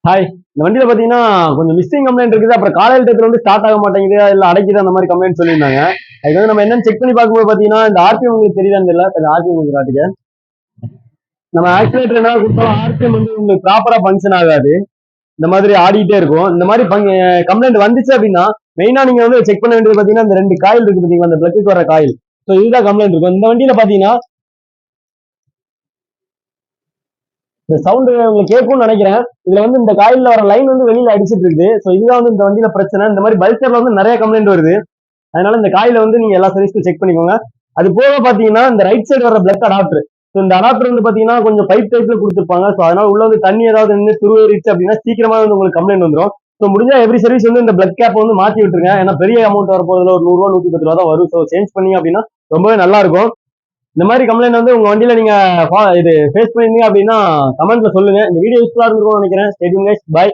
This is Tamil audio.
ஹாய். இந்த வண்டியில பாத்தீங்கன்னா கொஞ்சம் மிஸ்ஸிங் கம்ப்ளைண்ட் இருக்குது. அப்புறம் காலையில டயத்துல வந்து ஸ்டார்ட் ஆக மாட்டேங்குது, இல்ல அடைக்குது அந்த மாதிரி கம்ப்ளைண்ட் சொல்லியிருந்தாங்க. அதுக்கு வந்து நம்ம என்னன்னு செக் பண்ணி பார்க்கும்போது பாத்தீங்கன்னா, இந்த ஆர்பிஎம் உங்களுக்கு தெரியுதான்னு தெரியல. கொஞ்சம் ஆர்பிஎம் உங்களுக்கு காட்டுங்க. நம்ம ஆக்சிலேட்டர் என்ன கொடுத்தாலும் ஆர்பிஎம் வந்து உங்களுக்கு ப்ராப்பரா ஃபங்க்ஷன் ஆகாது. இந்த மாதிரி ஆடிட்டே இருக்கும். இந்த மாதிரி கம்ப்ளைண்ட் வந்துச்சு அப்படின்னா, மெயினா நீங்க வந்து செக் பண்ண வேண்டியது பாத்தீங்கன்னா, இந்த 2 காயில் இருக்கு பாத்தீங்களா, அந்த பிளக்குக்கு வர காயில். ஸோ இதுதான் கம்ப்ளைண்ட் இருக்கும். இந்த வண்டியில பாத்தீங்கன்னா இந்த சவுண்ட் உங்களுக்கு கேட்கும்னு நினைக்கிறேன். இதுல வந்து இந்த காயில்ல வர லைன் வந்து வெளியில அடிச்சிட்டு இருக்குது. ஸோ இதுதான் வந்து இந்த வண்டியில பிரச்சனை. இந்த மாதிரி பல்சர்ல வந்து நிறைய கம்ப்ளைண்ட் வருது. அதனால இந்த காயில வந்து நீங்க எல்லா சர்வீஸ்க்கும் செக் பண்ணிக்கோங்க. அது போக பாத்தீங்கன்னா இந்த ரைட் சைடு வர பிளக் அடாப்டர். ஸோ இந்த அடாப்டர் வந்து பாத்தீங்கன்னா கொஞ்சம் பைப் டைப்ல கொடுத்துருப்பாங்க. ஸோ அதனால உள்ள வந்து தண்ணி ஏதாவது நின்று துருவேறிச்சு அப்படின்னா சீக்கிரமா வந்து உங்களுக்கு கம்ப்ளைண்ட் வந்துடும். ஸோ முடிஞ்சா எவ்ரி சர்வீஸ் வந்து இந்த பிளக் கேப் வந்து மாத்தி விட்டுருங்க. ஏன்னா பெரிய அமௌண்ட் வரப்போதுல ஒரு 100 ரூபா 110 ரூபா தான் வரும். ஸோ சேஞ்ச் பண்ணீங்க அப்படின்னா ரொம்பவே நல்லா இருக்கும். இந்த மாதிரி கம்ப்ளைண்ட் வந்து உங்க வண்டியில நீங்க இது ஃபேஸ் பண்ணிருந்தீங்க அப்படின்னா கமெண்ட்ல சொல்லுங்க. இந்த வீடியோ யூஸ்ஃபுல்லா இருந்திருக்கும்னு நினைக்கிறேன். Stay tuned guys. பை.